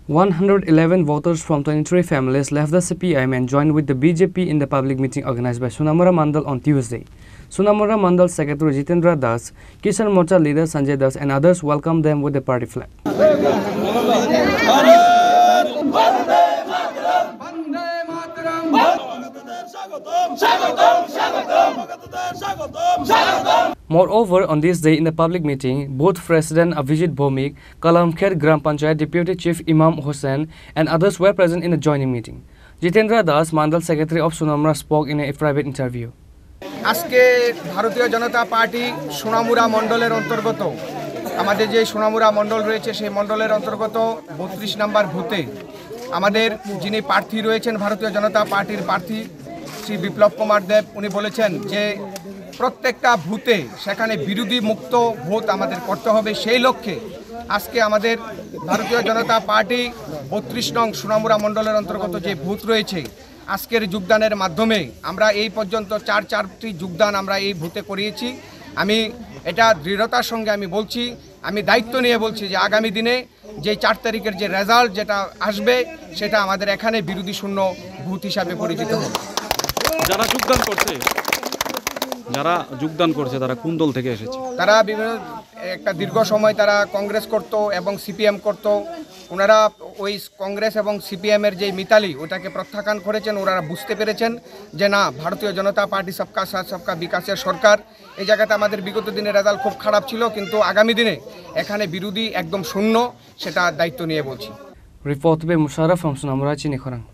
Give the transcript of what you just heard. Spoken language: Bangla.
111 voters from 23 families left the CPIM and joined with the BJP in the public meeting organized by Sonamura Mandal on Tuesday. Sonamura Mandal Secretary Jitendra Das, Kisan Morcha leader Sanjay Das and others welcomed them with the party flag. Moreover, on this day in the public meeting, both President Avijit Bhomik, Kalamkher Gram Panchayat Deputy Chief Imam Hussain and others were present in the joining meeting. Jitendra Das, Mandal Secretary of Sonamura, spoke in a private interview. আজকে ভারতীয় জনতা পার্টি সোনামুড়া মণ্ডলের অন্তর্গত আমাদের যে সোনামুড়া মণ্ডল রয়েছে সেই মণ্ডলের অন্তর্গত 32 নম্বর বুথে আমাদের যিনি প্রার্থী রয়েছেন ভারতীয় জনতা পার্টির প্রার্থী শ্রী বিপ্লব কুমার দেব উনি বলেছেন যে প্রত্যেকটা বুথে সেখানে বিরোধী মুক্ত ভোট আমাদের করতে হবে সেই লক্ষ্যে আজকে আমাদের ভারতীয় জনতা পার্টি 32 নং সোনামুড়া মণ্ডলের অন্তর্গত যে বুথ রয়েছে আজকের যোগদানের মাধ্যমে আমরা এই পর্যন্ত চারটি যোগদান আমরা এই বুথে করিয়েছি। আমি এটা দৃঢ়তার সঙ্গে আমি বলছি, আমি দায়িত্ব নিয়ে বলছি যে আগামী দিনে যে 4 তারিখের যে রেজাল্ট যেটা আসবে সেটা আমাদের এখানে বিরোধী শূন্য বুথ হিসাবে পরিচিত হবে। যারা যোগদান করছে তারা কোন দল থেকে এসেছে? তারা বিভিন্ন একটা দীর্ঘ সময় তারা কংগ্রেস করত এবং সিপিএম করত। ওনারা ওই কংগ্রেস এবং সিপিএমের যে মিতালি ওটাকে প্রত্যাখ্যান করেছেন। ওনারা বুঝতে পেরেছেন যে না, ভারতীয় জনতা পার্টি সবকা সাথ সবকা বিকাশের সরকার। এই জায়গাতে আমাদের বিগত দিনের রেজাল্ট খুব খারাপ ছিল, কিন্তু আগামী দিনে এখানে বিরোধী একদম শূন্য, সেটা দায়িত্ব নিয়ে বলছি। রিপোর্ট বে মুশারফ from Sonamura, Chinikhorang.